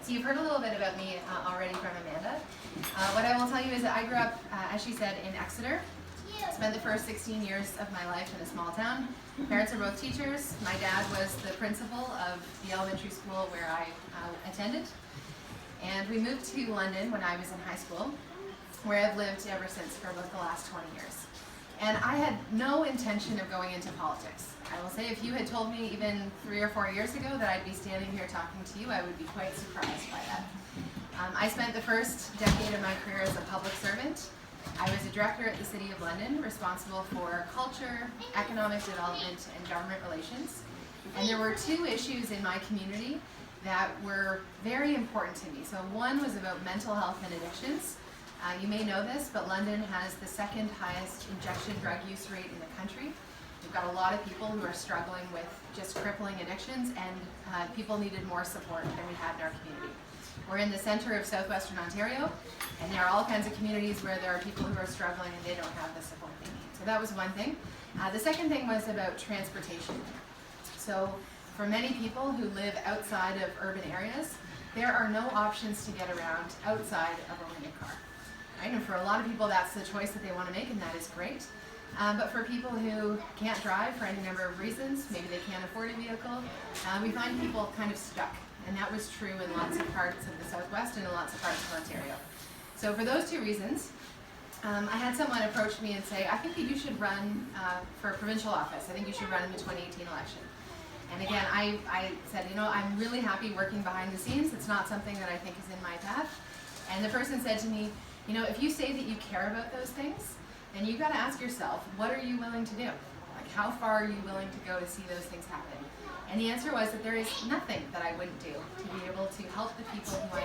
So you've heard a little bit about me already from Amanda. What I will tell you is that I grew up, as she said, in Exeter. Spent the first 16 years of my life in a small town. Parents are both teachers. My dad was the principal of the elementary school where I attended. And we moved to London when I was in high school, where I've lived ever since for about the last 20 years. And I had no intention of going into politics. I will say if you had told me even 3 or 4 years ago that I'd be standing here talking to you, I would be quite surprised by that. I spent the first decade of my career as a public servant. I was a director at the City of London, responsible for culture, economic development, and government relations. And there were 2 issues in my community that were very important to me. So one was about mental health and addictions. You may know this, but London has the 2nd highest injection drug use rate in the country. We've got a lot of people who are struggling with just crippling addictions, and people needed more support than we had in our community. We're in the center of southwestern Ontario, and there are all kinds of communities where there are people who are struggling and they don't have the support they need. So that was one thing. The second thing was about transportation. So for many people who live outside of urban areas, there are no options to get around outside of a rented car. Right? And for a lot of people, that's the choice that they want to make, and that is great. But for people who can't drive for any number of reasons, maybe they can't afford a vehicle, we find people kind of stuck. And that was true in lots of parts of the Southwest and in lots of parts of Ontario. So for those 2 reasons, I had someone approach me and say, I think that you should run for provincial office. I think you should run in the 2018 election. And again, I said, I'm really happy working behind the scenes. It's not something that I think is in my path. And the person said to me, if you say that you care about those things, then you've got to ask yourself, what are you willing to do? Like, how far are you willing to go to see those things happen? And the answer was that there is nothing that I wouldn't do to be able to help the people who I